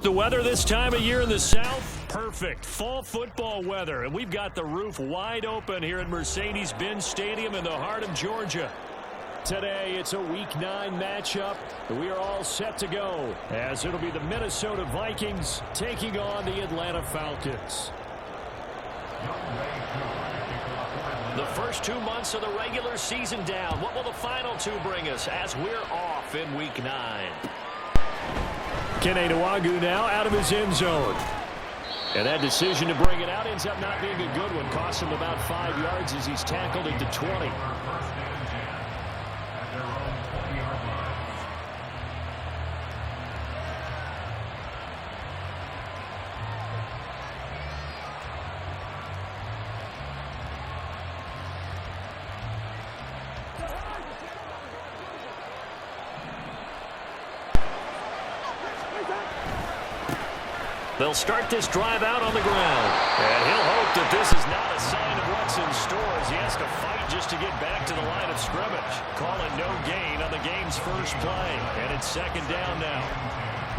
The weather this time of year in the South, perfect. Fall football weather, and we've got the roof wide open here at Mercedes-Benz Stadium in the heart of Georgia. Today, it's a Week 9 matchup. We are all set to go, as it'll be the Minnesota Vikings taking on the Atlanta Falcons. The first 2 months of the regular season down. What will the final two bring us as we're off in Week 9? Kenny now out of his end zone. And that decision to bring it out ends up not being a good one. Costs him about 5 yards as he's tackled into 20. They'll start this drive out on the ground. And he'll hope that this is not a sign of what's in store as he has to fight just to get back to the line of scrimmage. Calling no gain on the game's first play. And it's second down now.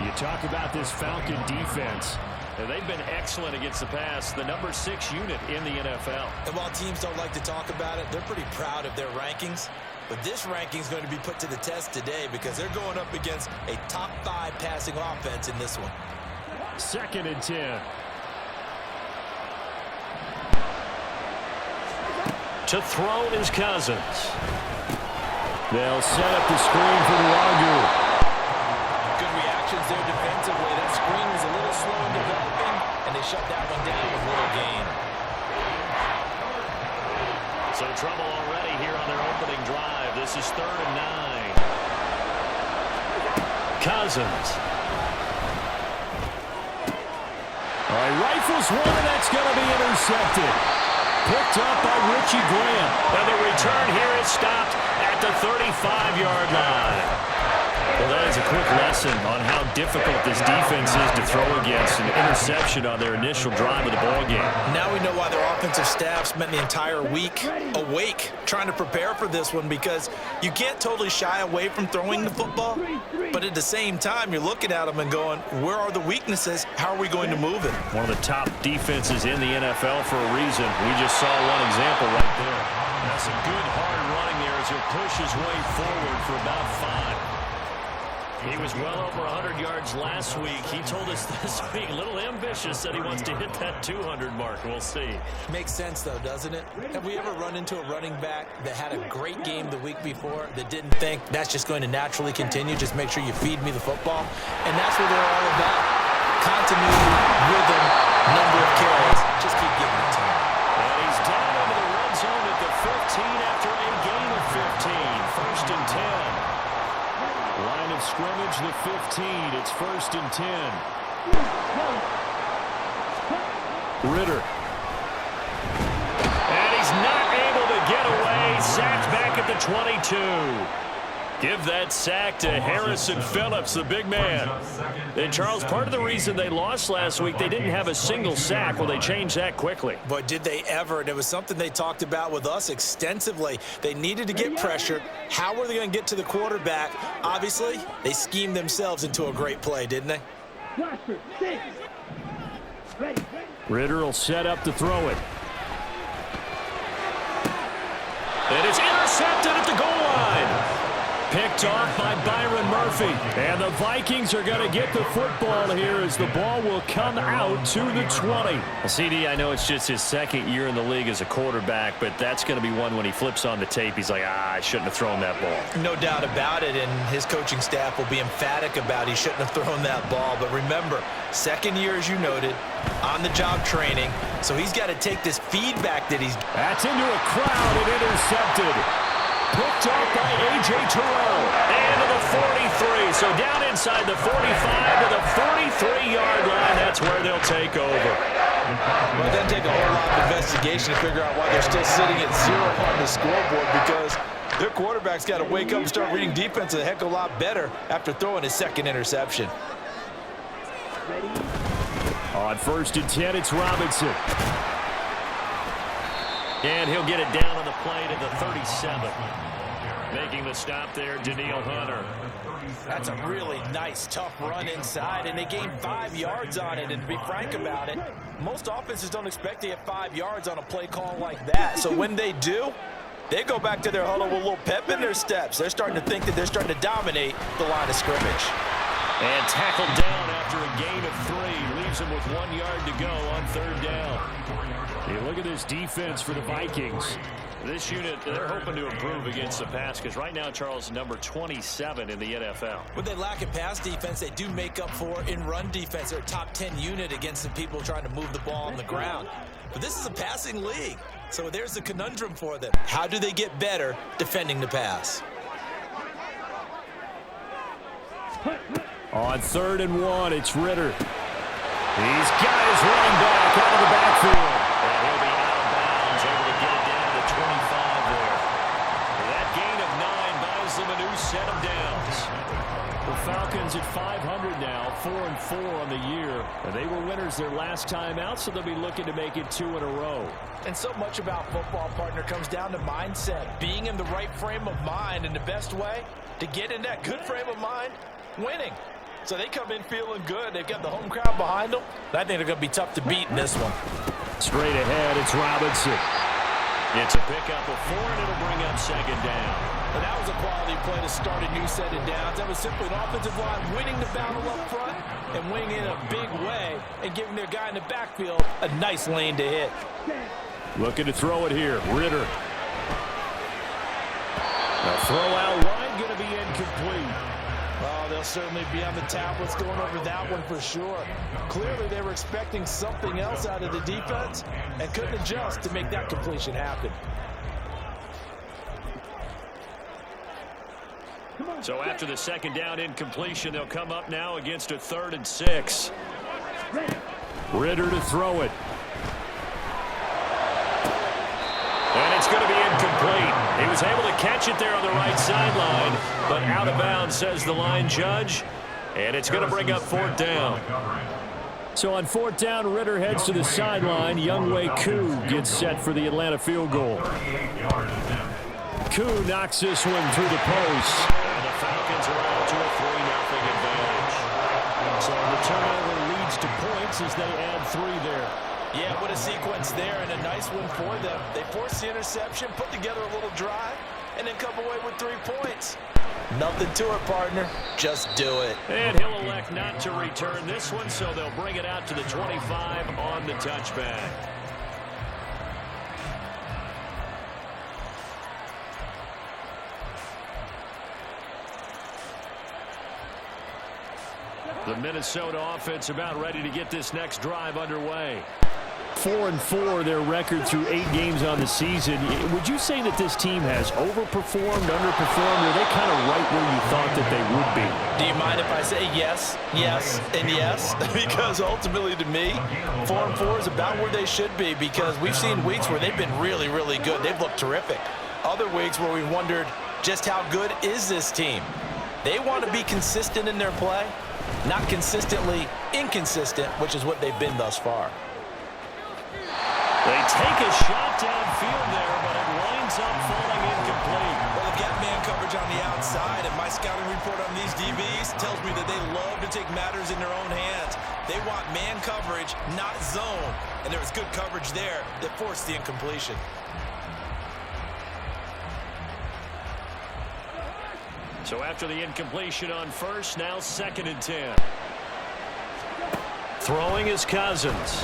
You talk about this Falcon defense. And they've been excellent against the pass. The number 6 unit in the NFL. And while teams don't like to talk about it, they're pretty proud of their rankings. But this ranking is going to be put to the test today because they're going up against a top 5 passing offense in this one. Second and 10. To throw is Cousins. They'll set up the screen for Luagu. Good reactions there defensively. That screen was a little slow in developing, and they shut that one down with little gain. So trouble already here on their opening drive. This is 3rd and 9. Cousins. All right, rifles one, and that's going to be intercepted. Picked up by Richie Graham. And the return here is stopped at the 35-yard line. Well, that is a quick lesson on how difficult this defense is to throw against. An interception on their initial drive of the ballgame. Now we know why their offensive staff spent the entire week awake trying to prepare for this one, because you can't totally shy away from throwing the football, but at the same time, you're looking at them and going, where are the weaknesses? How are we going to move it? One of the top defenses in the NFL for a reason. We just saw one example right there. That's a good hard running there as he'll push his way forward for about 5. He was well over 100 yards last week. He told us this week, a little ambitious, said he wants to hit that 200 mark. We'll see. Makes sense, though, doesn't it? Have we ever run into a running back that had a great game the week before that didn't think that's just going to naturally continue? Just make sure you feed me the football. And that's what they're all about. Continuity, rhythm, number of carries. Just keep giving it to him. And he's down into the red zone at the 15 after a gain of 15. 1st and 10. Line of scrimmage, the 15. It's 1st and 10. Ritter. And he's not able to get away. Sacked back at the 22. Give that sack to Harrison Phillips, the big man. And, Charles, part of the reason they lost last week, they didn't have a single sack. Well, they changed that quickly. Boy, did they ever. And it was something they talked about with us extensively. They needed to get pressure. How were they going to get to the quarterback? Obviously, they schemed themselves into a great play, didn't they? Ritter will set up to throw it. And it's intercepted at the goal line. Picked off by Byron Murphy. And the Vikings are going to get the football here as the ball will come out to the 20. Well, CD, I know it's just his 2nd year in the league as a quarterback, but that's going to be one when he flips on the tape. He's like, I shouldn't have thrown that ball. No doubt about it, and his coaching staff will be emphatic about he shouldn't have thrown that ball. But remember, 2nd year, as you noted, on-the-job training. So he's got to take this feedback that he's... That's into a crowd and intercepted. Picked off by A.J. Terrell. And to the 43. So down inside the 45 to the 43-yard line. That's where they'll take over. Well, it doesn't take a whole lot of investigation to figure out why they're still sitting at 0 on the scoreboard, because their quarterback's got to wake up and start reading defense a heck of a lot better after throwing his 2nd interception. On 1st and 10, it's Robinson. And he'll get it down on the play to the 37. Making the stop there, Danielle Hunter. That's a really nice, tough run inside, and they gained 5 yards on it. And to be frank about it, most offenses don't expect to get 5 yards on a play call like that. So when they do, they go back to their huddle with a little pep in their steps. They're starting to think that they're starting to dominate the line of scrimmage. And tackled down after a gain of 3. Leaves him with 1 yard to go on 3rd down. Hey, look at this defense for the Vikings. This unit, they're hoping to improve against the pass because right now, Charles, number 27 in the NFL. When they lack in pass defense, they do make up for in run defense. They're a top 10 unit against the people trying to move the ball on the ground. But this is a passing league, so there's a conundrum for them. How do they get better defending the pass? On 3rd and 1, it's Ritter. He's got his running back out of the backfield. And he'll be out of bounds, able to get it down to the 25 there. That gain of 9 buys them a new set of downs. The Falcons at 500 now, 4-4 on the year. And they were winners their last time out, so they'll be looking to make it 2 in a row. And so much about football, partner, comes down to mindset. Being in the right frame of mind, and the best way to get in that good frame of mind, winning. So they come in feeling good. They've got the home crowd behind them. I think they're going to be tough to beat in this one. Straight ahead, it's Robinson. It's a pickup of 4, and it'll bring up 2nd down. And that was a quality play to start a new set of downs. That was simply an offensive line winning the battle up front and winning in a big way and giving their guy in the backfield a nice lane to hit. Looking to throw it here. Ritter. The throw out wide, going to be incomplete. Oh, they'll certainly be on the tablets going over that one for sure. Clearly, they were expecting something else out of the defense and couldn't adjust to make that completion happen. So after the 2nd down incompletion, they'll come up now against a 3rd and 6. Ritter to throw it. And it's going to be incomplete. He was able to catch it there on the right sideline, but out of bounds, says the line judge. And it's going to bring up 4th down. So on 4th down, Ritter heads to the sideline. Wk9 gets set for the Atlanta field goal. Koo knocks this one through the post. And the Falcons are out to a 3-0 advantage. So the turnover leads to points as they add 3 there. Yeah, what a sequence there, and a nice one for them. They forced the interception, put together a little drive, and then come away with 3 points. Nothing to it, partner. Just do it. And he'll elect not to return this one, so they'll bring it out to the 25 on the touchback. The Minnesota offense about ready to get this next drive underway. 4-4 their record through 8 games on the season. Would you say that this team has overperformed, underperformed, or are they kind of right where you thought that they would be? Do you mind if I say yes, yes, and yes? Because ultimately to me, 4-4 is about where they should be because we've seen weeks where they've been really, really good. They've looked terrific. Other weeks where we wondered just how good is this team? They want to be consistent in their play, not consistently inconsistent, which is what they've been thus far. They take a shot downfield there, but it winds up falling incomplete. Well, they've got man coverage on the outside, and my scouting report on these DBs tells me that they love to take matters in their own hands. They want man coverage, not zone. And there was good coverage there that forced the incompletion. So after the incompletion on 1st, now 2nd and 10. Throwing is Cousins.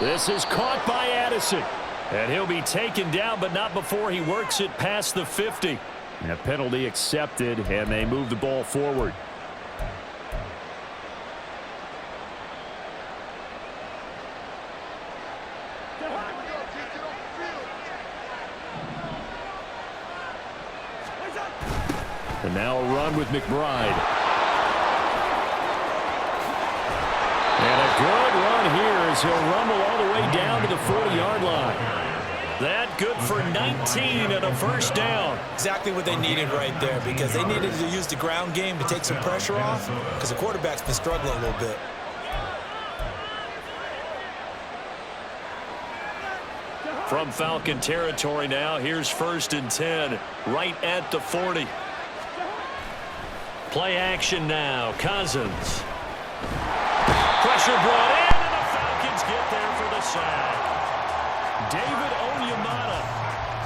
This is caught by Addison. And he'll be taken down, but not before he works it past the 50. And a penalty accepted, and they move the ball forward. And now a run with McBride. And a good run here as he'll rumble all the way down to the 40-yard line. That good for 19 and a 1st down. Exactly what they needed right there because they needed to use the ground game to take some pressure off because the quarterback's been struggling a little bit. From Falcon territory now, here's 1st and 10, right at the 40. Play action now, Cousins. Pressure brought in, and the Falcons get there for the sack. David Onyemata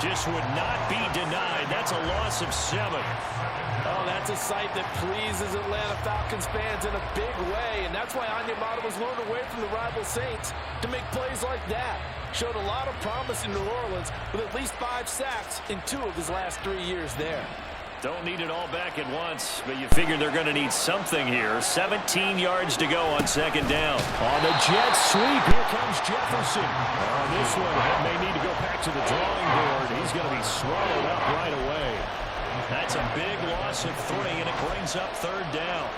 just would not be denied. That's a loss of 7. Oh, that's a sight that pleases Atlanta Falcons fans in a big way, and that's why Onyemata was lured away from the rival Saints to make plays like that. Showed a lot of promise in New Orleans with at least 5 sacks in 2 of his last 3 years there. Don't need it all back at once, but you figure they're going to need something here. 17 yards to go on 2nd down. On the jet sweep, here comes Jefferson. On this one, they may need to go back to the drawing board. He's going to be swallowed up right away. That's a big loss of 3, and it brings up 3rd down.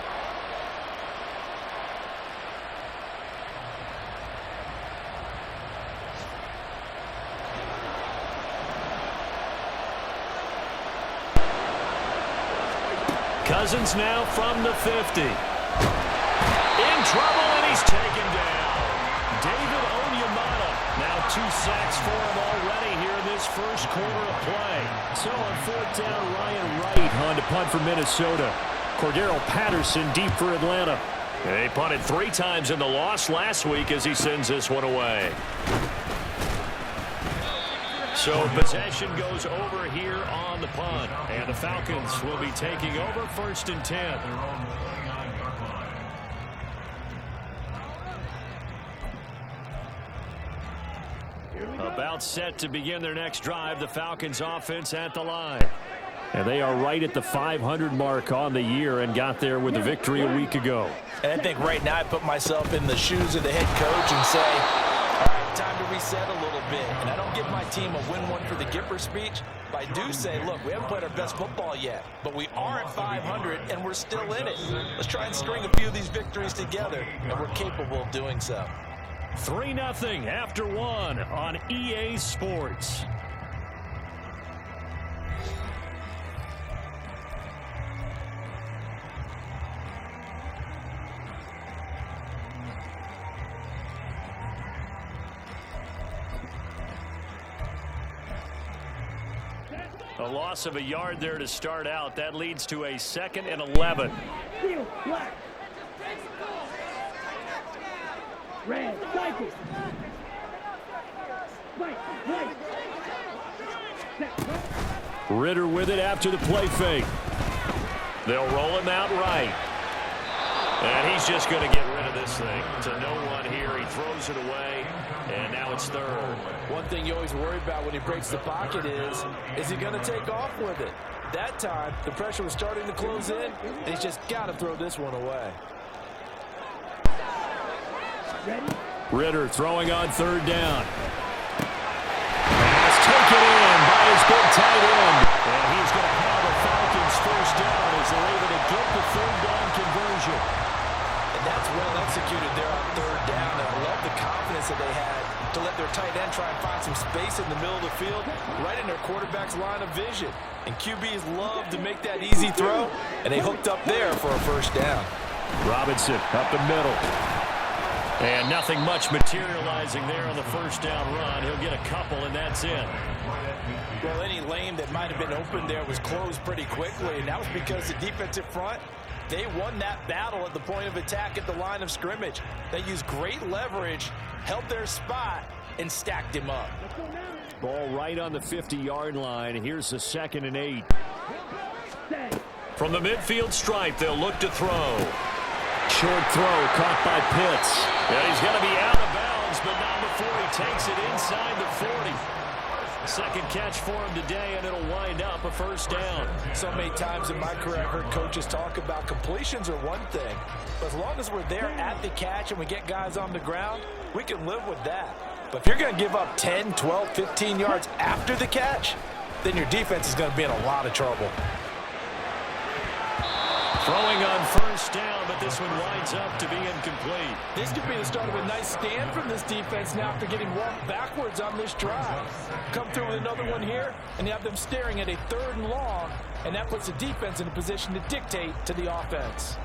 Cousins now from the 50. In trouble, and he's taken down. David Onyemata. Now 2 sacks for him already here in this first quarter of play. So on 4th down, Ryan Wright on to punt for Minnesota. Cordero Patterson deep for Atlanta. They punted 3 times in the loss last week as he sends this one away. So possession goes over here on the punt. And the Falcons will be taking over 1st and 10. About set to begin their next drive. The Falcons offense at the line. And they are right at the 500 mark on the year and got there with a victory a week ago. And I think right now I put myself in the shoes of the head coach and say, all right, time to reset a little bit. And I don't give my team a win one for the Gipper speech, but I do say, look, we haven't played our best football yet, but we are at 500 and we're still in it. Let's try and string a few of these victories together, and we're capable of doing so. 3-0 after 1 on EA Sports. A loss of a yard there to start out. That leads to a 2nd and 11. Red, Vikings. Ritter with it after the play fake. They'll roll him out right. And he's just going to get rid of this thing. To no one here. He throws it away. And now it's 3rd. One thing you always worry about when he breaks the pocket is he going to take off with it? That time, the pressure was starting to close in, and he's just got to throw this one away. Ritter throwing on 3rd down. That's taken in by his big tight end. And he's going to have the Falcons 1st down as they're able to get the 3rd down conversion. And that's well executed there on 3rd down. And I love the confidence that they had to let their tight end try and find some space in the middle of the field, right in their quarterback's line of vision. And QBs love to make that easy throw, and they hooked up there for a 1st down. Robinson up the middle. And nothing much materializing there on the 1st down run. He'll get a couple, and that's it. Well, any lane that might have been open there was closed pretty quickly, and that was because the defensive front, they won that battle at the point of attack at the line of scrimmage. They used great leverage, held their spot, and stacked him up. Ball right on the 50-yard line. Here's the 2nd and 8. From the midfield stripe, they'll look to throw. Short throw caught by Pitts. And he's going to be out of bounds, but not before he takes it inside the 40. 2nd catch for him today, and it'll wind up a 1st down. So many times in my career, I've heard coaches talk about completions are one thing, but as long as we're there at the catch and we get guys on the ground, we can live with that. But if you're going to give up 10, 12, 15 yards after the catch, then your defense is going to be in a lot of trouble. Throwing on 1st down, but this one winds up to be incomplete. This could be the start of a nice stand from this defense now after getting walked backwards on this drive. Come through with another one here, and you have them staring at a 3rd and long, and that puts the defense in a position to dictate to the offense.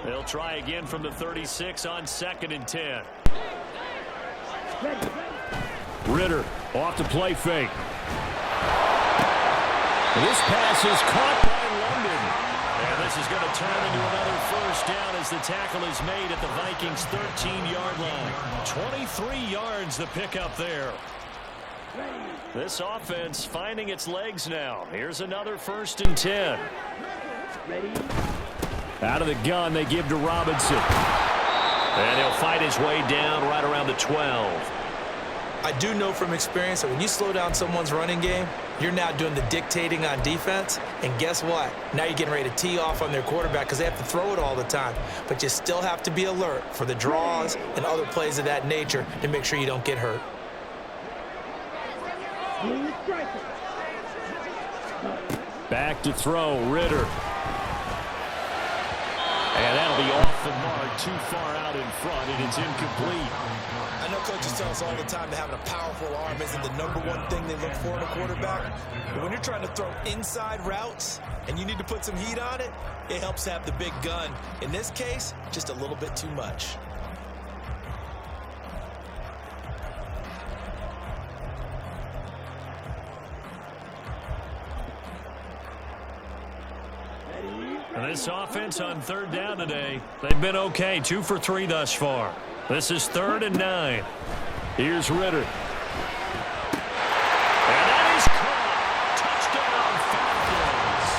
They'll try again from the 36 on 2nd and 10. Ritter off the play fake. This pass is caught by London. And this is going to turn into another first down as the tackle is made at the Vikings' 13-yard line. 23 yards the pickup there. This offense finding its legs now. Here's another 1st and 10. Out of the gun, they give to Robinson. And he'll fight his way down right around the 12. I do know from experience that when you slow down someone's running game, you're now doing the dictating on defense. And guess what? Now you're getting ready to tee off on their quarterback because they have to throw it all the time. But you still have to be alert for the draws and other plays of that nature to make sure you don't get hurt. Back to throw, Ritter. And that'll be off the mark, too far out in front, and it's incomplete. I know coaches tell us all the time that having a powerful arm isn't the #1 thing they look for in a quarterback. But when you're trying to throw inside routes and you need to put some heat on it, it helps to have the big gun. In this case, just a little bit too much. And this offense on 3rd down today, they've been okay, 2 for 3 thus far. This is 3rd and 9. Here's Ritter. And that is caught. Touchdown, Falcons.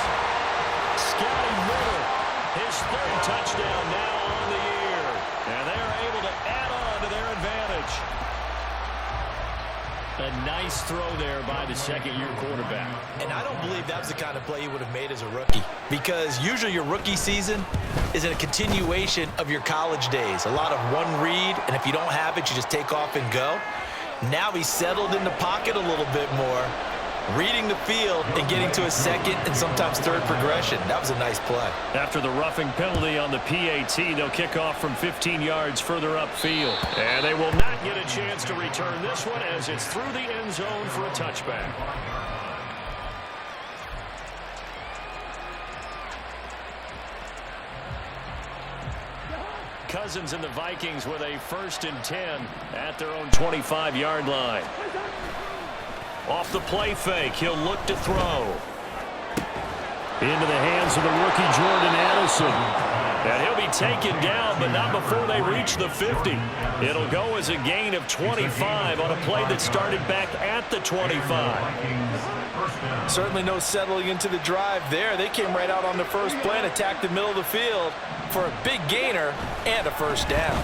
Scotty Miller, his 3rd touchdown now on the year. And they're able to add on to their advantage. A nice throw there by the 2nd-year quarterback. And I don't believe that was the kind of play he would have made as a rookie. Because usually your rookie season is in a continuation of your college days. A lot of one read, and if you don't have it, you just take off and go. Now he's settled in the pocket a little bit more, reading the field and getting to a 2nd and sometimes 3rd progression. That was a nice play. After the roughing penalty on the PAT, they'll kick off from 15 yards further upfield. And they will not get a chance to return this one as it's through the end zone for a touchback. Cousins and the Vikings with a 1st and 10 at their own 25-yard line. Off the play fake, he'll look to throw. Into the hands of the rookie Jordan Addison. And he'll be taken down, but not before they reach the 50. It'll go as a gain of 25 on a play that started back at the 25. Certainly no settling into the drive there. They came right out on the first play and attacked the middle of the field for a big gainer and a 1st down.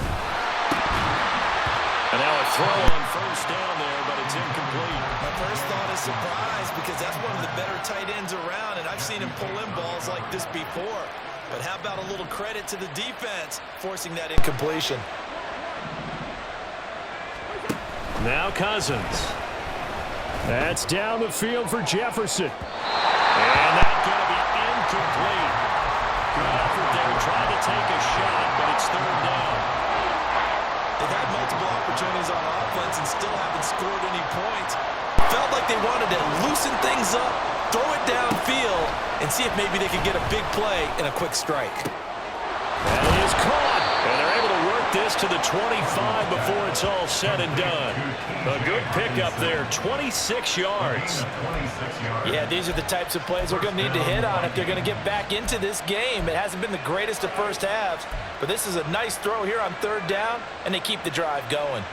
And now a throw on 1st down there, but it's incomplete. My first thought is surprise because that's one of the better tight ends around, and I've seen him pull in balls like this before. But how about a little credit to the defense forcing that incompletion? Now Cousins. That's down the field for Jefferson. And that's going to be incomplete. Good effort there, trying to take a shot, but it's 3rd down. They've had multiple opportunities on offense and still haven't scored any points. Felt like they wanted to loosen things up, throw it downfield, and see if maybe they could get a big play and a quick strike. And it is caught. And they're able to work this to the 25 before it's all said and done. A good pickup there, 26 yards. Yeah, these are the types of plays they're going to need to hit on if they're going to get back into this game. It hasn't been the greatest of first halves, but this is a nice throw here on 3rd down, and they keep the drive going.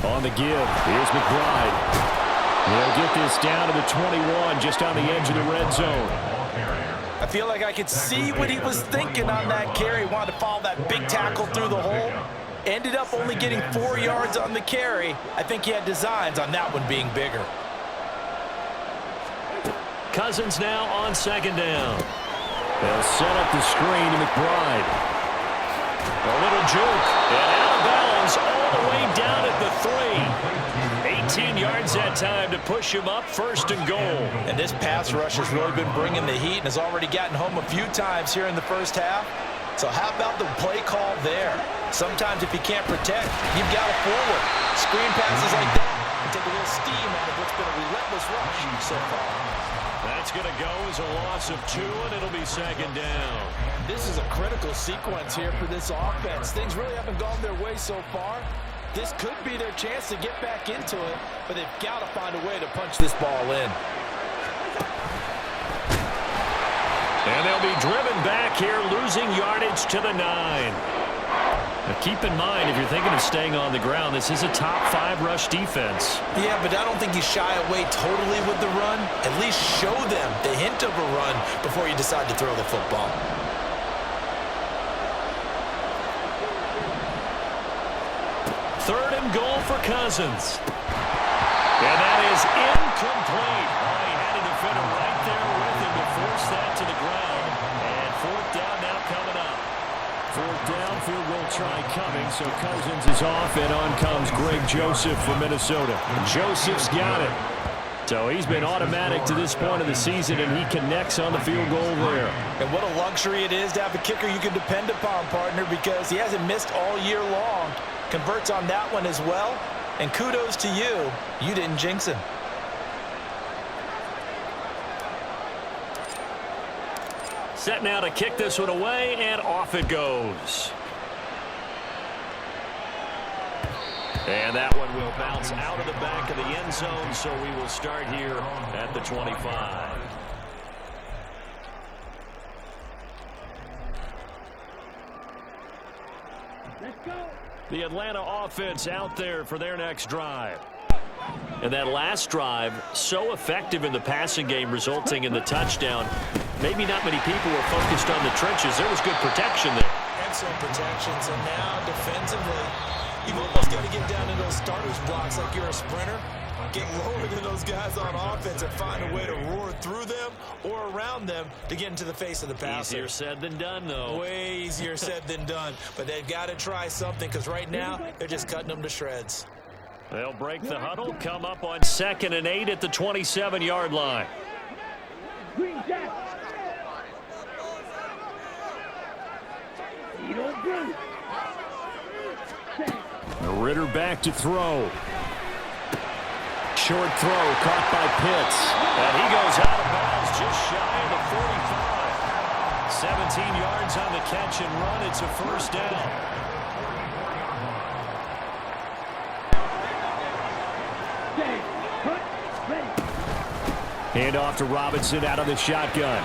On the give, here's McBride. They'll get this down to the 21, just on the edge of the red zone. I feel like I could see what he was thinking on that carry. Wanted to follow that big tackle through the hole. Ended up only getting 4 yards on the carry. I think he had designs on that one being bigger. Cousins now on 2nd down. They'll set up the screen to McBride. A little juke, and out of bounds all the way down at the 3. 18 yards that time to push him up 1st and goal. And this pass rush has really been bringing the heat and has already gotten home a few times here in the first half. So how about the play call there? Sometimes if you can't protect, you've got to forward. Screen passes like that and take a little steam out of what's been a relentless rush so far. That's going to go as a loss of 2, and it'll be 2nd down. This is a critical sequence here for this offense. Things really haven't gone their way so far. This could be their chance to get back into it, but they've got to find a way to punch this ball in. And they'll be driven back here, losing yardage to the 9. Now keep in mind, if you're thinking of staying on the ground, this is a top 5 rush defense. Yeah, but I don't think you shy away totally with the run. At least show them the hint of a run before you decide to throw the football. Third and goal for Cousins. And that is incomplete. Oh, he had a defender right there with him to force that to the ground. And 4th down now coming up. 4th down, field goal try coming, so Cousins is off, and on comes Greg Joseph from Minnesota. Joseph's got it. So he's been automatic to this point of the season, and he connects on the field goal there. And what a luxury it is to have a kicker you can depend upon, partner, because he hasn't missed all year long. Converts on that one as well. And kudos to you. You didn't jinx him. Set now to kick this one away, and off it goes. And that one will bounce out of the back of the end zone, so we will start here at the 25. Let's go. The Atlanta offense out there for their next drive. And that last drive, so effective in the passing game, resulting in the touchdown. Maybe not many people were focused on the trenches. There was good protection there. Excellent protection. So now, defensively, you've almost got to get down in those starters blocks like you're a sprinter. Get lower than those guys on offense and find a way to roar through them or around them to get into the face of the passer. Easier said than done, though. Way easier said than done. But they've got to try something because right now they're just cutting them to shreds. They'll break the huddle, come up on 2nd and 8 at the 27-yard line. Green Jack. You don't do. Ritter back to throw. Short throw caught by Pitts. And he goes out of bounds just shy of the 45. 17 yards on the catch and run. It's a 1st down. Hand off to Robinson out of the shotgun.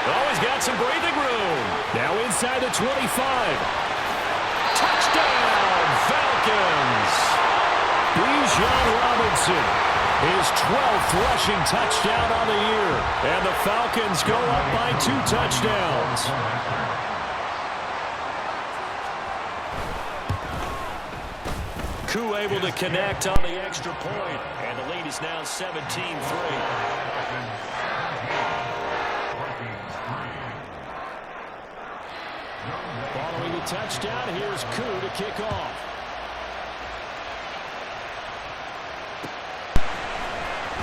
Oh, he's got some breathing room. Now inside the 25. Touchdown, Falcons. Bijan Robinson, his 12th rushing touchdown on the year. And the Falcons go up by 2 touchdowns. Koo able to connect on the extra point. And the lead is now 17-3. Following the touchdown, here's Koo to kick off.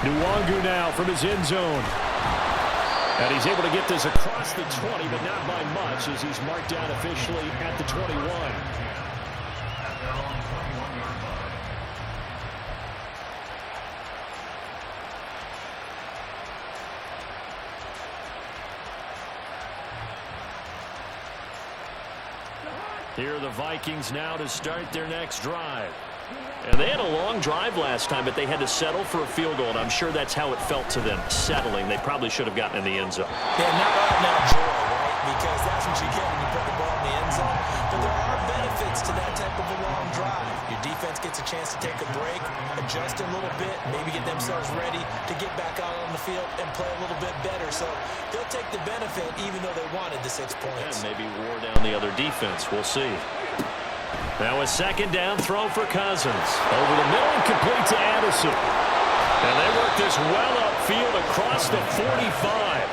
Nwangu now from his end zone. And he's able to get this across the 20, but not by much, as he's marked down officially at the 21. Here are the Vikings now to start their next drive. And they had a long drive last time, but they had to settle for a field goal, and I'm sure that's how it felt to them, settling. They probably should have gotten in the end zone. Yeah, not right now, joy, right? Because that's what you get when you put the ball in the end zone. But there are benefits to that type of a long drive. Your defense gets a chance to take a break, adjust a little bit, maybe get themselves ready to get back out on the field and play a little bit better. So they'll take the benefit even though they wanted the 6 points. And maybe wore down the other defense. We'll see. Now a 2nd down throw for Cousins. Over the middle and complete to Addison. And they work this well field across the 45.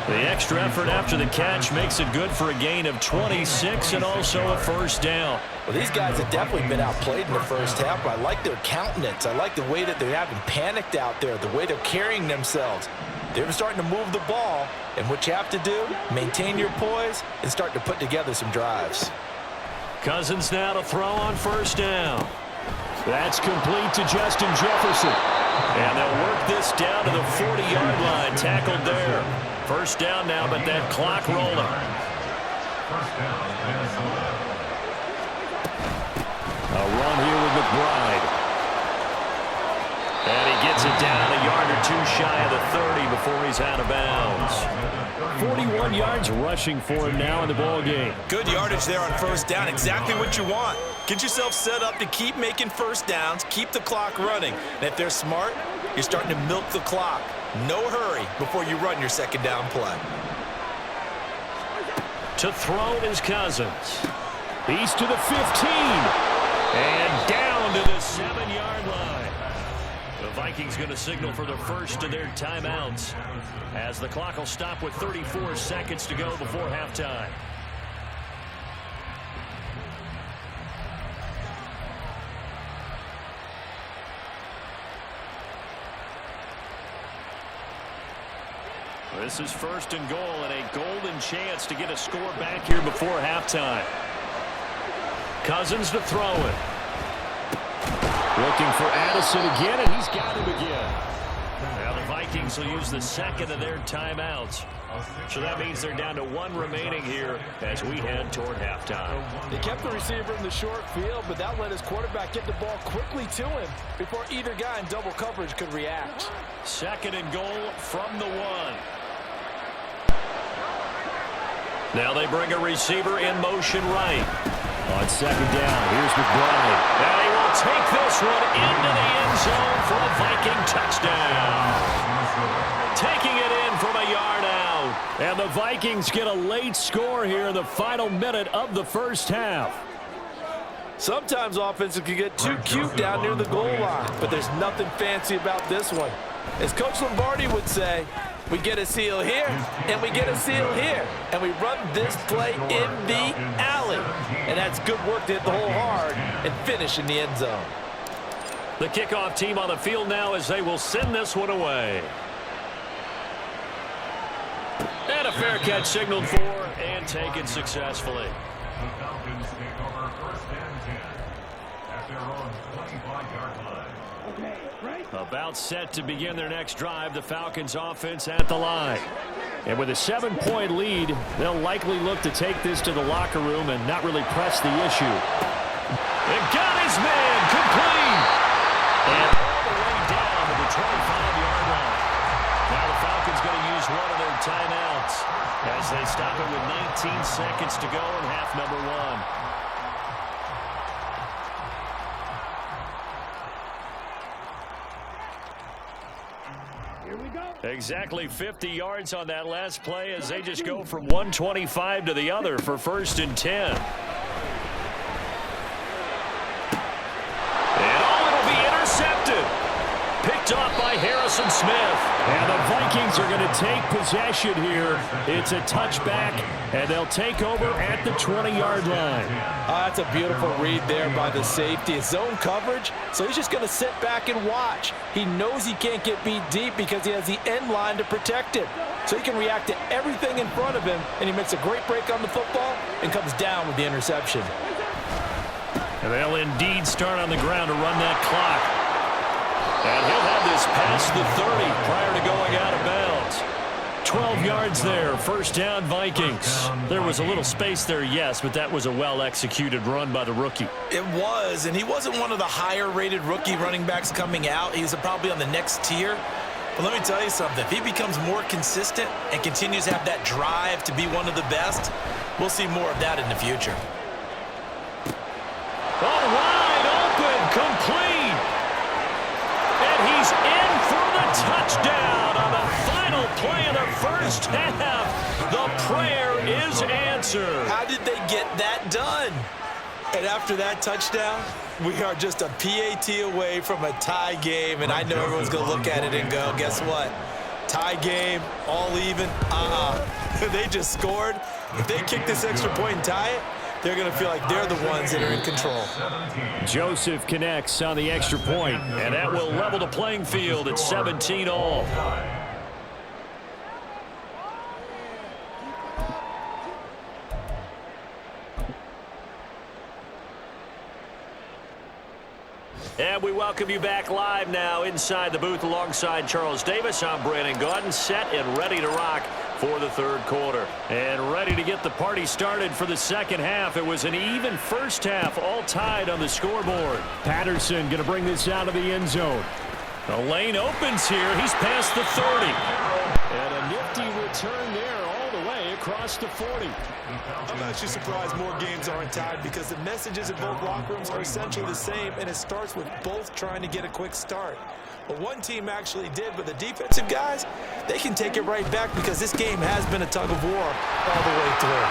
The extra effort after the catch makes it good for a gain of 26 and also a first down. Well, these guys have definitely been outplayed in the first half, but I like their countenance. I like the way that they're having panicked out there, the way they're carrying themselves. They're starting to move the ball, and what you have to do, maintain your poise and start to put together some drives. Cousins now to throw on first down. That's complete to Justin Jefferson. And they'll work this down to the 40-yard line, tackled there. First down now, but that clock rolling. A run here with McBride. And he gets it down a yard or two shy of the 30 before he's out of bounds. 41 yards rushing for him now in the ball game. Good yardage there on first down. Exactly what you want. Get yourself set up to keep making first downs, keep the clock running. And if they're smart, you're starting to milk the clock. No hurry before you run your second down play. To throw is Cousins. He's to the 15. And down to the 7-yard line. The Vikings going to signal for the first of their timeouts as the clock will stop with 34 seconds to go before halftime. This is first and goal and a golden chance to get a score back here before halftime. Cousins to throw it. Looking for Addison again, and he's got him again. Now the Vikings will use the second of their timeouts. So that means they're down to one remaining here as we head toward halftime. They kept the receiver in the short field, but that let his quarterback get the ball quickly to him before either guy in double coverage could react. Second and goal from the 1. Now they bring a receiver in motion right. On second down, here's McBride. And he will take this one into the end zone for a Viking touchdown. Taking it in from a yard out. And the Vikings get a late score here in the final minute of the first half. Sometimes offenses can get too cute down near the goal line, but there's nothing fancy about this one. As Coach Lombardi would say, we get a seal here, and we get a seal here. And we run this play in the alley. And that's good work to hit the hole hard and finish in the end zone. The kickoff team on the field now as they will send this one away. And a fair catch signaled for and taken successfully. The Falcons take over first and 10 at their own 25-yard line. About set to begin their next drive, the Falcons offense at the line. And with a 7-point lead, they'll likely look to take this to the locker room and not really press the issue. And got his man complete. And all the way down to the 25-yard line. Now the Falcons going to use one of their timeouts as they stop it with 19 seconds to go in half number 1. Exactly 50 yards on that last play as they just go from 125 to the other for first and 10. And it'll be intercepted. Picked off by Harrison Smith. And the Vikings are going to take possession here. It's a touchback, and they'll take over at the 20-yard line. That's a beautiful read there by the safety. It's zone coverage, so he's just going to sit back and watch. He knows he can't get beat deep because he has the end line to protect him. So he can react to everything in front of him, and he makes a great break on the football and comes down with the interception. And they'll indeed start on the ground to run that clock. And he'll have this past the 30 prior to going out of bounds. 12 yards there, first down Vikings. There was a little space there, yes, but that was a well-executed run by the rookie. It was, and he wasn't one of the higher-rated rookie running backs coming out. He's probably on the next tier. But let me tell you something. If he becomes more consistent and continues to have that drive to be one of the best, we'll see more of that in the future. All wide open, complete. And he's in for the touchdown on the final play of the first half. The prayer is answered. How did they get that done? And after that touchdown, we are just a PAT away from a tie game. And I know everyone's going to look at it and go, guess what? tie game, all even. They just scored. If they kick this extra point and tie it, they're going to feel like they're the ones that are in control. Joseph connects on the extra point, and that will level the playing field at 17 all. And we welcome you back live now inside the booth alongside Charles Davis. I'm Brandon Gaudin, set and ready to rock for the third quarter. And ready to get the party started for the second half. It was an even first half, all tied on the scoreboard. Patterson going to bring this out of the end zone. The lane opens here. He's past the 30. And a nifty return there all the way across the 40. I'm actually surprised more games aren't tied because the messages in both locker rooms are essentially the same, and it starts with both trying to get a quick start. But one team actually did, but the defensive guys, they can take it right back because this game has been a tug of war all the way through.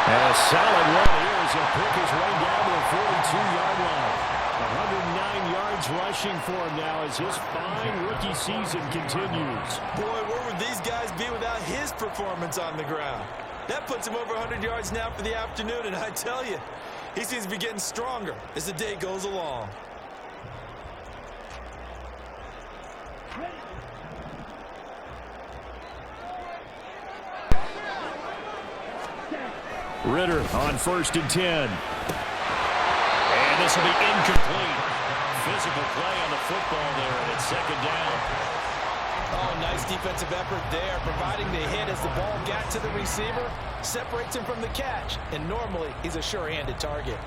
And a solid run here as he'll pick his way down to the 42-yard line. 109 yards rushing for him now as his fine rookie season continues. Boy, where would these guys be without his performance on the ground? That puts him over 100 yards now for the afternoon, and I tell you, he seems to be getting stronger as the day goes along. Ritter on 1st and 10. And this will be incomplete. Physical play on the football there, and it's second down. Oh, nice defensive effort there, providing the hit as the ball got to the receiver, separates him from the catch, and normally he's a sure-handed target.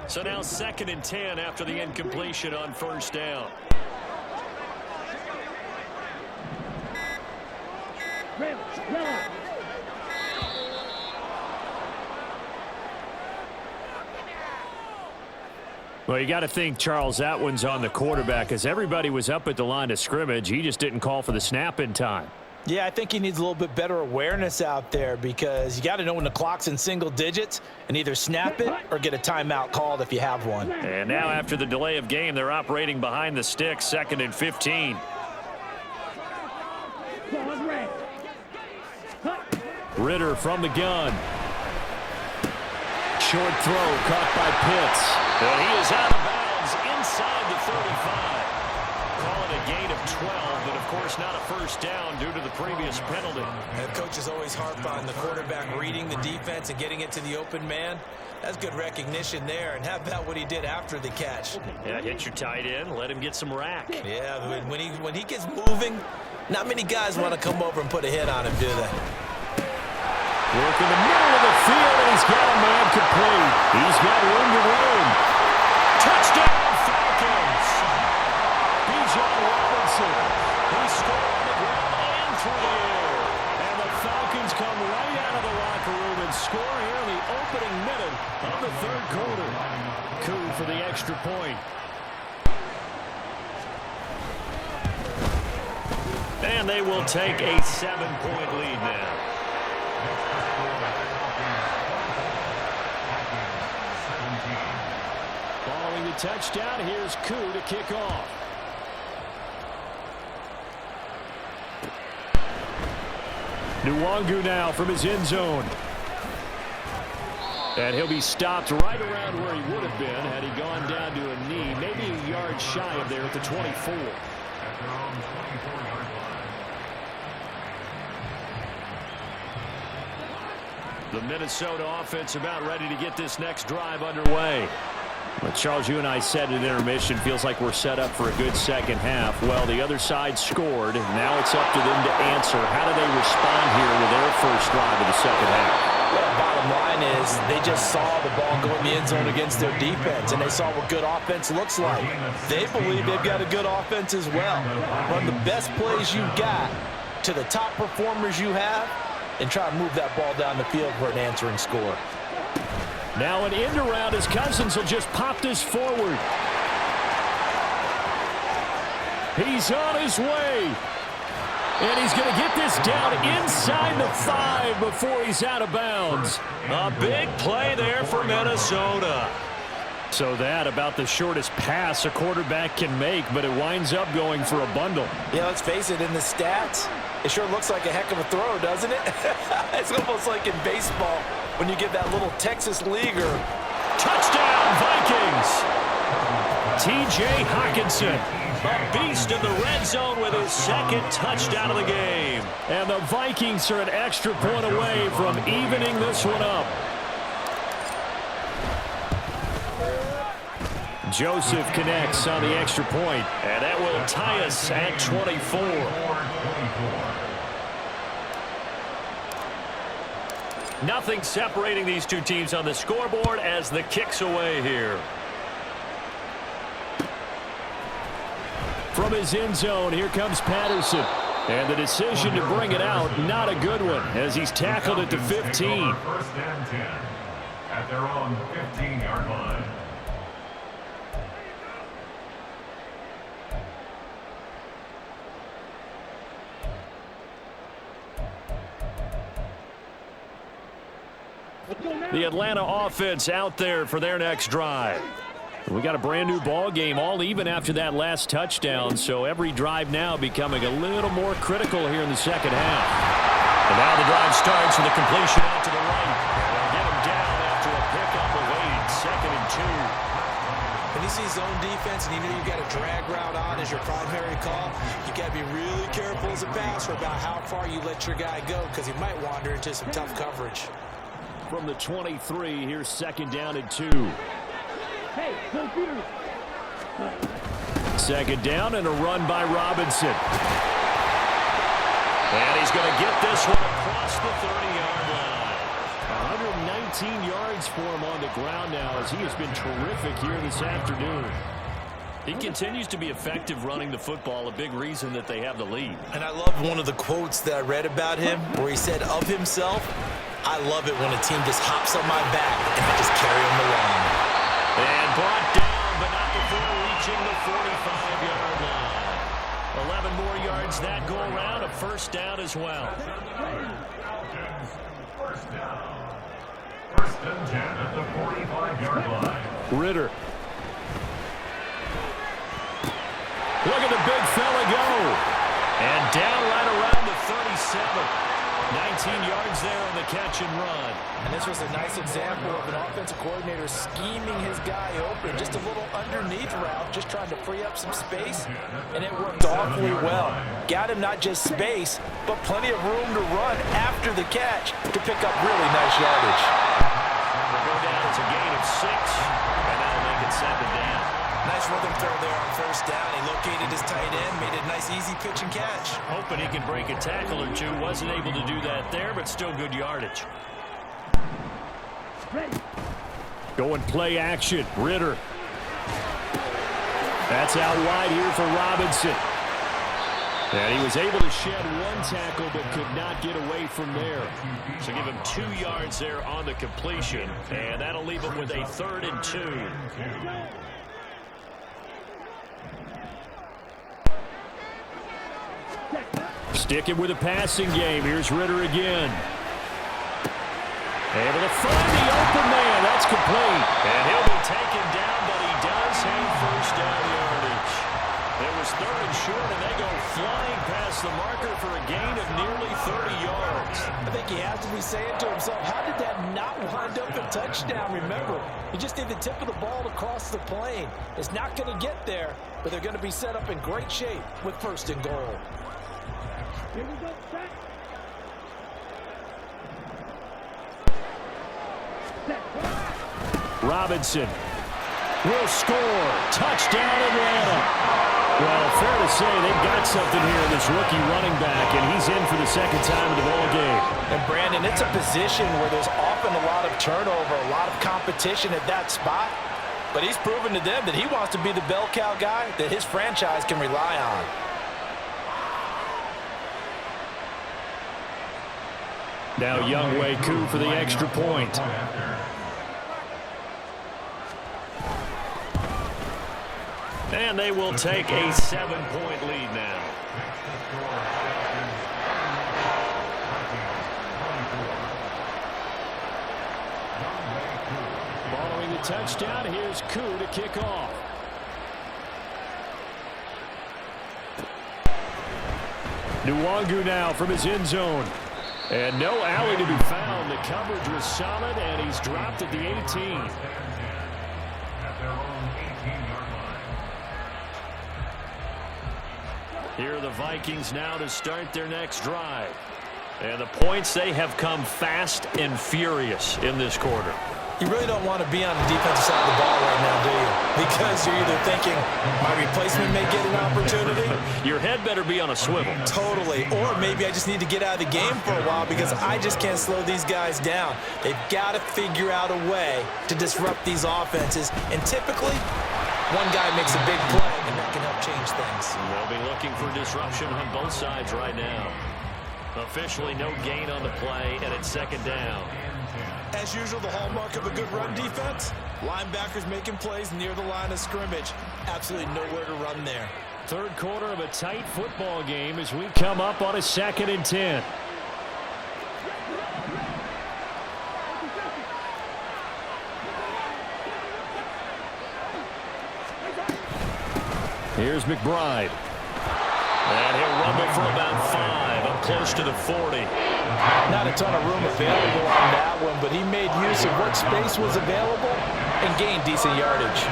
So now 2nd and 10 after the incompletion on 1st down. Well, you got to think, Charles, that one's on the quarterback as everybody was up at the line of scrimmage. He just didn't call for the snap in time. Yeah, I think he needs a little bit better awareness out there because you got to know when the clock's in single digits and either snap it or get a timeout called if you have one. And now after the delay of game, they're operating behind the sticks, 2nd and 15. Ritter from the gun. Short throw caught by Pitts. And he is out of bounds inside the 35. Call it a gain of 12, but of course not a first down due to the previous penalty. And coaches always harp on the quarterback reading the defense and getting it to the open man. That's good recognition there. And how about what he did after the catch? Yeah, hit your tight end, let him get some rack. Yeah, when he gets moving, not many guys want to come over and put a hit on him, do they? Work in the middle of the field, and he's got a man complete. He's got room to roam. Touchdown, Falcons! Bijan Robinson. He scored on the ground and through the air. And the Falcons come right out of the locker room and score here in the opening minute of the third quarter. Coup for the extra point. And they will take a 7-point lead now. Following the touchdown, here's Koo to kick off. Nwangu now from his end zone. And he'll be stopped right around where he would have been had he gone down to a knee, maybe a yard shy of there at the 24. The Minnesota offense about ready to get this next drive underway. But Charles, you and I said at intermission, feels like we're set up for a good second half. Well, the other side scored. Now it's up to them to answer. How do they respond here with their first drive of the second half? Well, bottom line is they just saw the ball go in the end zone against their defense, and they saw what good offense looks like. They believe they've got a good offense as well. Run the best plays you've got to the top performers you have, and try to move that ball down the field for an answering score. Now an end around as Cousins will just pop this forward. He's on his way. And he's going to get this down inside the 5 before he's out of bounds. A big play there for Minnesota. So that about the shortest pass a quarterback can make, but it winds up going for a bundle. Yeah, let's face it, in the stats, it sure looks like a heck of a throw, doesn't it? It's almost like in baseball when you get that little Texas leaguer. Touchdown, Vikings! T.J. Hawkinson. A beast in the red zone with his second touchdown of the game. And the Vikings are an extra point away from evening this one up. Joseph connects on the extra point. And that will tie us at 24. Nothing separating these two teams on the scoreboard as the kick's away here. From his end zone, here comes Patterson. And the decision to bring it out, not a good one, as he's tackled at the 15. First and 10 at their own 15-yard line. The Atlanta offense out there for their next drive. We got a brand new ball game, all even after that last touchdown, so every drive now becoming a little more critical here in the second half. And now the drive starts with a completion out to the right. They'll get him down after a pickup of 8, 2nd and 2. When you see zone defense and you know you've got a drag route on as your primary call, you got to be really careful as a passer about how far you let your guy go because he might wander into some tough coverage. From the 23, here's 2nd down and 2. Second down and a run by Robinson. And he's going to get this one across the 30-yard line. 119 yards for him on the ground now as he has been terrific here this afternoon. He continues to be effective running the football, a big reason that they have the lead. And I love one of the quotes that I read about him where he said of himself, I love it when a team just hops on my back and I just carry them along. And brought down, but not before reaching the 45-yard line. 11 more yards that go around, a first down as well. First and 10 at the 45-yard line. Ritter. Look at the big fella go. And down right around the 37. 19 yards there on the catch and run. And this was a nice example of an offensive coordinator scheming his guy open. Just a little underneath route, just trying to free up some space, and it worked awfully well. Got him not just space, but plenty of room to run after the catch to pick up really nice yardage. We'll go down. It's a gain of 6, and that'll make it 7 down. Nice rhythm throw there on first down. He located his tight end, made a nice easy pitch and catch. Hoping he can break a tackle or two. Wasn't able to do that there, but still good yardage. Going play action. Ritter. That's out wide here for Robinson. And he was able to shed one tackle but could not get away from there. So give him 2 yards there on the completion, and that'll leave him with a 3rd and 2. Sticking with a passing game. Here's Ritter again. Able to find the open man. That's complete. And he'll be taken down, but he does have first down yardage. It was 3rd and short, and they go flying past the marker for a gain of nearly 30 yards. I think he has to be saying to himself, how did that not wind up a touchdown? Remember, you just need the tip of the ball to cross the plane. It's not going to get there, but they're going to be set up in great shape with 1st and goal. Here we go, back. Robinson will score. Touchdown, Atlanta. Well, fair to say they've got something here in this rookie running back, and he's in for the 2nd time in the ball game. And Brandon, it's a position where there's often a lot of turnover, a lot of competition at that spot. But he's proven to them that he wants to be the bell cow guy that his franchise can rely on. Now Young Wei Koo for the extra point. And they will take a 7-point lead now. Following the touchdown, here's Koo to kick off. Nwangu now from his end zone. And no alley to be found. The coverage was solid, and he's dropped at the 18. At their own 18-yard line. Here are the Vikings now to start their next drive. And the points, they have come fast and furious in this quarter. You really don't want to be on the defensive side of the ball right now, do you? Because you're either thinking, my replacement may get an opportunity. Your head better be on a swivel. Totally. Or maybe I just need to get out of the game for a while because I just can't slow these guys down. They've got to figure out a way to disrupt these offenses. And typically, one guy makes a big play, and that can help change things. They'll be looking for disruption on both sides right now. Officially no gain on the play, and it's second down. As usual, the hallmark of a good run defense, linebackers making plays near the line of scrimmage. Absolutely nowhere to run there. Third quarter of a tight football game as we come up on a 2nd and 10. Here's McBride. And he'll rumble for about 5, up close to the 40. Not a ton of room available on that one, but he made use of what space was available and gained decent yardage.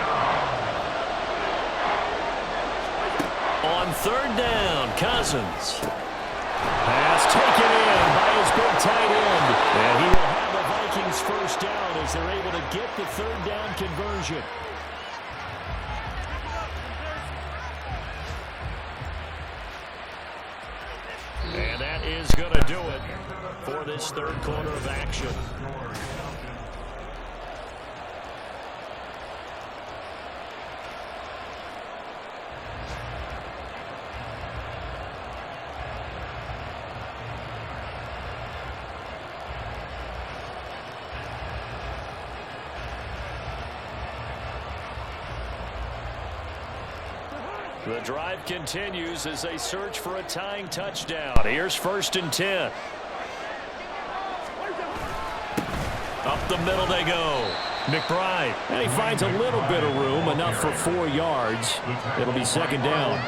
On 3rd down, Cousins. Pass taken in by his big tight end. And he will have the Vikings first down as they're able to get the 3rd down conversion. And that is going to do it for this 3rd quarter of action. The drive continues as they search for a tying touchdown. Here's 1st and 10. Up the middle they go. McBride. And he finds a little bit of room, enough for 4 yards. It'll be 2nd down.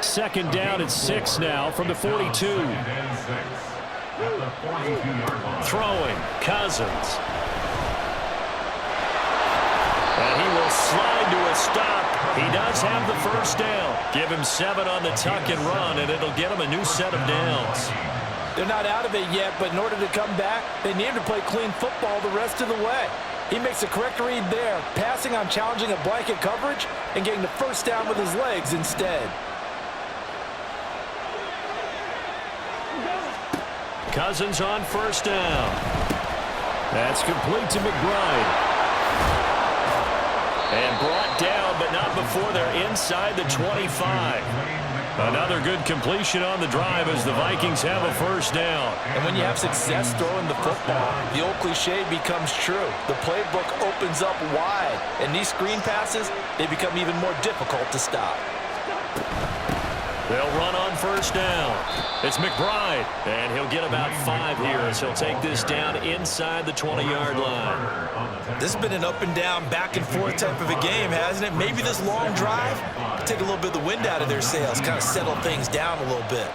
2nd down at 6 now from the 42. Throwing. Cousins. And he will slide to a stop. He does have the first down. Give him 7 on the tuck and run, and it'll get him a new set of downs. They're not out of it yet, but in order to come back, they need to play clean football the rest of the way. He makes the correct read there, passing on challenging a blanket coverage and getting the first down with his legs instead. Cousins on 1st down. That's complete to McBride. And brought down, but not before they're inside the 25. Another good completion on the drive as the Vikings have a first down. And when you have success throwing the football, the old cliche becomes true. The playbook opens up wide, and these screen passes, they become even more difficult to stop. They'll run on 1st down. It's McBride, and he'll get about 5 here as he'll take this down inside the 20-yard line. This has been an up and down, back and forth type of a game, hasn't it? Maybe this long drive take a little bit of the wind out of their sails, kind of settle things down a little bit.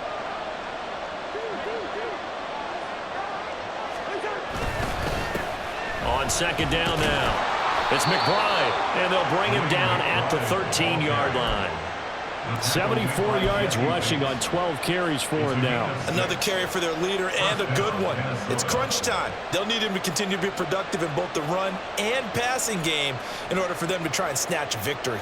On 2nd down now, it's McBride, and they'll bring him down at the 13-yard line. 74 yards rushing on 12 carries for him now. Another carry for their leader and a good one. It's crunch time. They'll need him to continue to be productive in both the run and passing game in order for them to try and snatch a victory.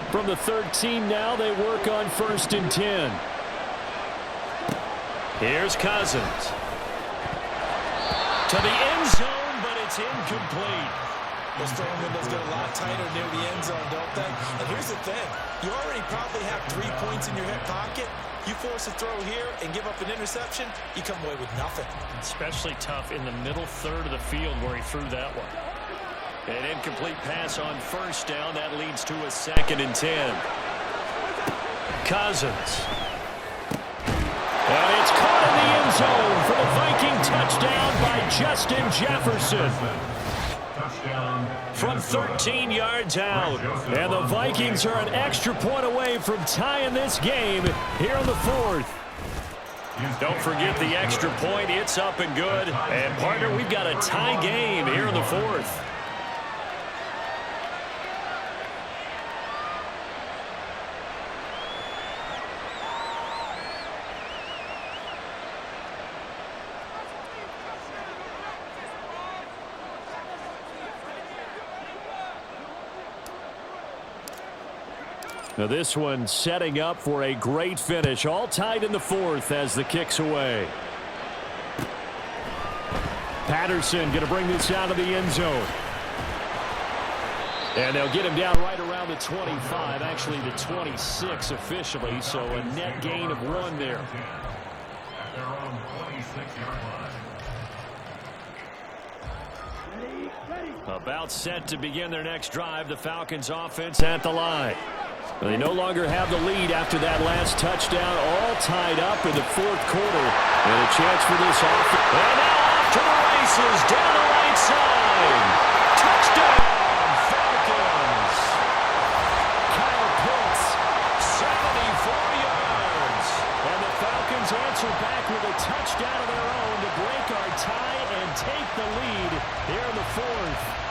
From the 13 now, they work on 1st and 10. Here's Cousins. To the end zone. It's incomplete. Those throwing windows get a lot tighter near the end zone, don't they? And here's the thing. You already probably have 3 points in your hip pocket. You force a throw here and give up an interception, you come away with nothing. Especially tough in the middle third of the field where he threw that one. An incomplete pass on first down. That leads to a 2nd and 10. Cousins. And it's caught in the end zone for the Viking touchdown by Justin Jefferson. From 13 yards out. And the Vikings are an extra point away from tying this game here in the 4th. Don't forget the extra point. It's up and good. And, partner, we've got a tie game here in the 4th. Now this one setting up for a great finish. All tied in the 4th as the kick's away. Patterson going to bring this out of the end zone. And they'll get him down right around the 25, actually the 26 officially, so a net gain of 1 there. At their own 26-yard line. About set to begin their next drive. The Falcons offense at the line. They no longer have the lead after that last touchdown, all tied up in the 4th quarter. And a chance for this offense. And now off to the races down the right side. Touchdown, Falcons. Kyle Pitts, 74 yards. And the Falcons answer back with a touchdown of their own to break our tie and take the lead here in the 4th.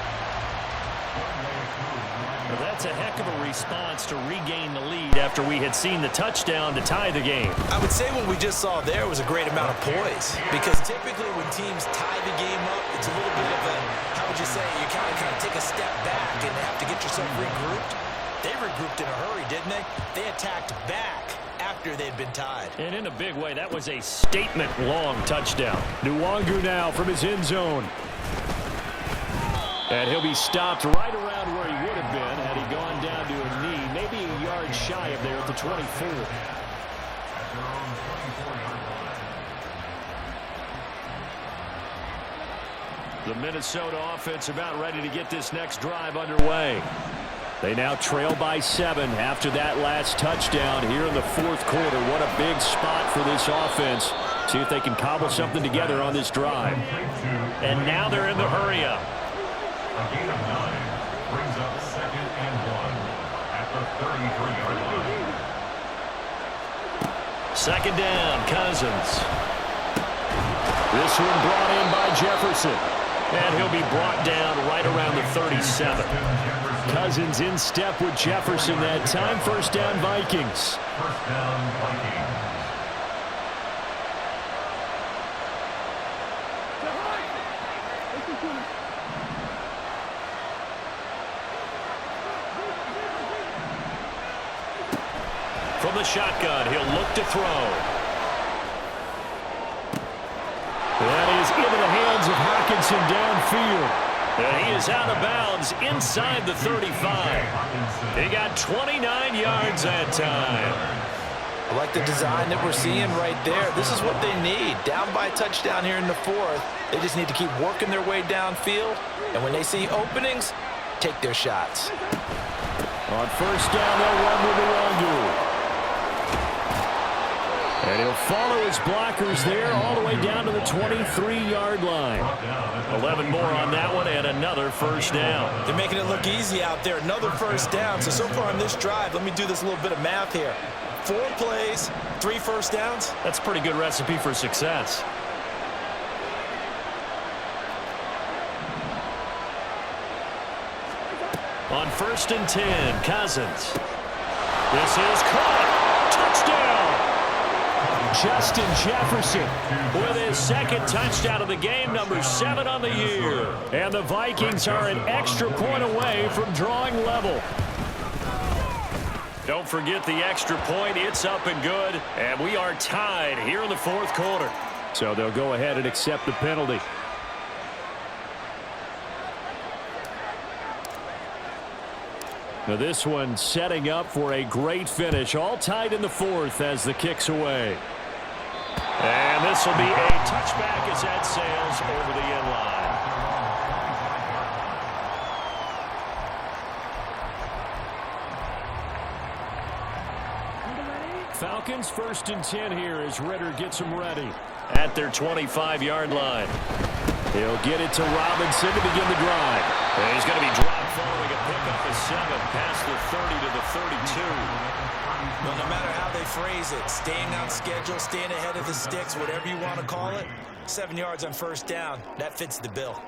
Well, that's a heck of a response to regain the lead after we had seen the touchdown to tie the game. I would say what we just saw there was a great amount of poise, because typically when teams tie the game up, it's a little bit of a, how would you say, you kind of take a step back and have to get yourself regrouped. They regrouped in a hurry, didn't they? They attacked back after they'd been tied. And in a big way, that was a statement-long touchdown. Nwangu now from his end zone. And he'll be stopped right around where he would have been had he gone down to a knee, maybe a yard shy of there at the 24. The Minnesota offense about ready to get this next drive underway. They now trail by 7 after that last touchdown here in the 4th quarter. What a big spot for this offense. See if they can cobble something together on this drive. And now they're in the hurry-up. A gain of 9 brings up 2nd and 1 at the 33-yard line. 2nd down, Cousins. This one brought in by Jefferson. And he'll be brought down right around the 37. Cousins in step with Jefferson that time. 1st down, Vikings. 1st down, Vikings. From the shotgun, he'll look to throw. That is into the hands of Hockenson downfield. And he is out of bounds inside the 35. He got 29 yards that time. I like the design that we're seeing right there. This is what they need. Down by a touchdown here in the 4th. They just need to keep working their way downfield. And when they see openings, take their shots. On 1st down, they'll run with Nwangu. And he'll follow his blockers there all the way down to the 23-yard line. 11 more on that one and another 1st down. They're making it look easy out there. Another 1st down. So far on this drive, let me do this little bit of math here. 4 plays, 3 1st downs. That's a pretty good recipe for success. On 1st and 10, Cousins. This is caught. Touchdown. Justin Jefferson with his 2nd touchdown of the game, number 7 on the year. And the Vikings are an extra point away from drawing level. Don't forget the extra point. It's up and good. And we are tied here in the 4th quarter. So they'll go ahead and accept the penalty. Now this one setting up for a great finish. All tied in the fourth as the kick's away. And this will be a touchback as that sails over the end line. Falcons 1st and 10 here as Ritter gets them ready at their 25-yard line. He'll get it to Robinson to begin the drive. And he's going to be dropped following a pickup of 7 past the 30 to the 32. Well, no matter how they phrase it, staying on schedule, staying ahead of the sticks, whatever you want to call it, 7 yards on 1st down, that fits the bill.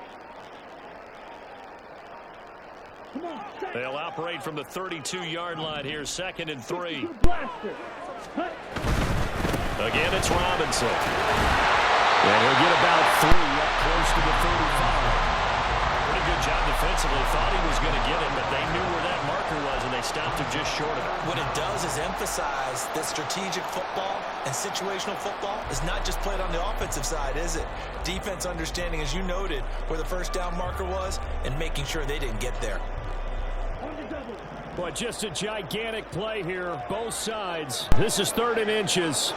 They'll operate from the 32-yard line here, 2nd and 3. Again, it's Robinson. And he'll get about 3 up close to the 35. Pretty good job defensively. Thought he was going to get him, but they knew where that marker was, and they stopped him just short of it. What it does is emphasize that strategic football and situational football is not just played on the offensive side, is it? Defense understanding, as you noted, where the 1st down marker was and making sure they didn't get there. But just a gigantic play here, both sides. This is 3rd and inches.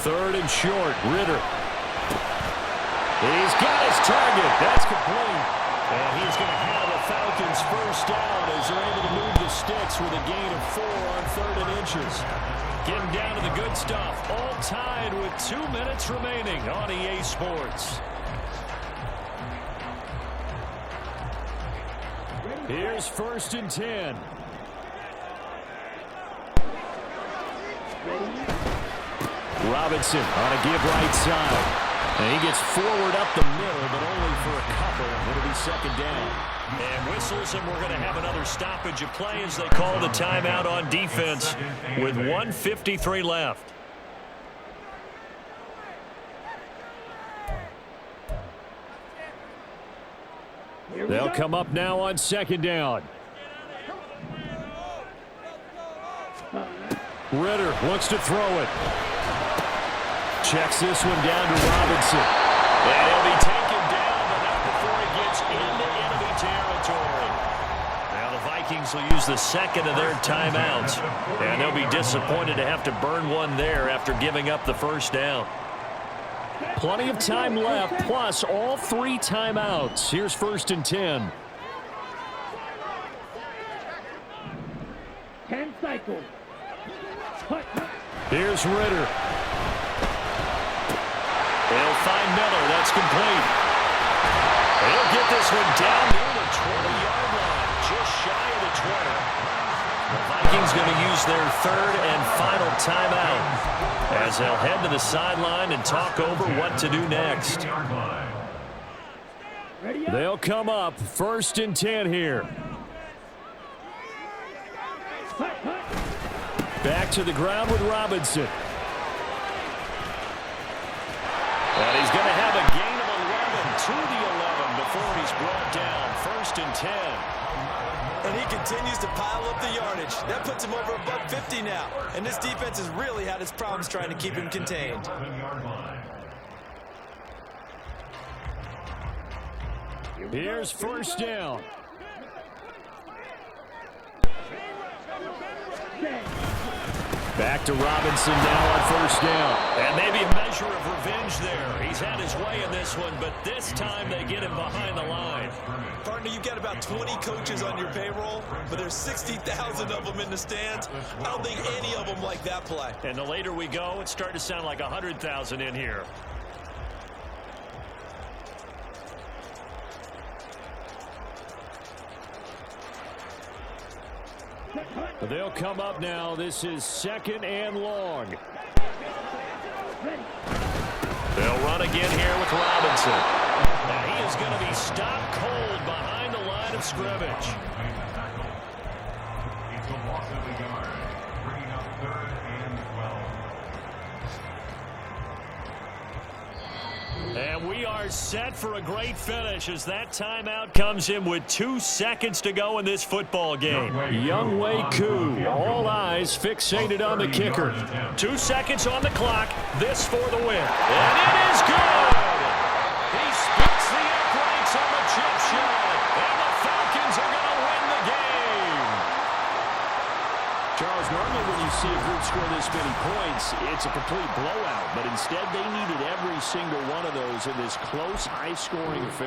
3rd and short, Ritter. He's got his target. That's complete. And he's going to have the Falcons 1st down as they're able to move the sticks with a gain of 4 on 3rd and inches. Getting down to the good stuff. All tied with 2 minutes remaining on EA Sports. Here's 1st and 10. Robinson on a give right side. And he gets forward up the middle, but only for a couple. It'll be 2nd down. And whistles, and we're going to have another stoppage of play as they call the timeout on defense with 1:53 left. They'll come up now on 2nd down. Ritter wants to throw it. Checks this one down to Robinson. And he'll be taken down, but not before he gets into enemy territory. Now the Vikings will use the 2nd of their timeouts. And they'll be disappointed to have to burn one there after giving up the 1st down. Plenty of time left, plus all 3 timeouts. Here's 1st and 10. 10 cycles. Here's Ritter. They'll find Miller. That's complete. He'll get this one down near the 20-yard line, just shy of the 20. The Vikings going to use their 3rd and final timeout as they'll head to the sideline and talk over what to do next. They'll come up 1st and 10 here. Back to the ground with Robinson. And he's going to have a gain of 11 to the 11 before he's brought down. 1st and 10. And he continues to pile up the yardage. That puts him over $150 now. And this defense has really had its problems trying to keep him contained. Here's 1st down. Back to Robinson now on 1st down. And maybe a measure of revenge there. He's had his way in this one, but this time they get him behind the line. Partner, you've got about 20 coaches on your payroll, but there's 60,000 of them in the stands. I don't think any of them like that play. And the later we go, it's starting to sound like 100,000 in here. They'll come up now. This is 2nd and long. They'll run again here with Robinson. And he is going to be stopped cold behind the line of scrimmage. It's a loss of the yard, bringing up 3rd and 12. And we are set for a great finish as that timeout comes in with 2 seconds to go in this football game. Younghoe Koo, all eyes fixated on the kicker. 2 seconds on the clock, this for the win. And it is good! He splits the uprights on the chip shot, and the Falcons are going to win the game. see a group score this many points, it's a complete blowout. But instead, they needed every single one of those in this close, high-scoring affair.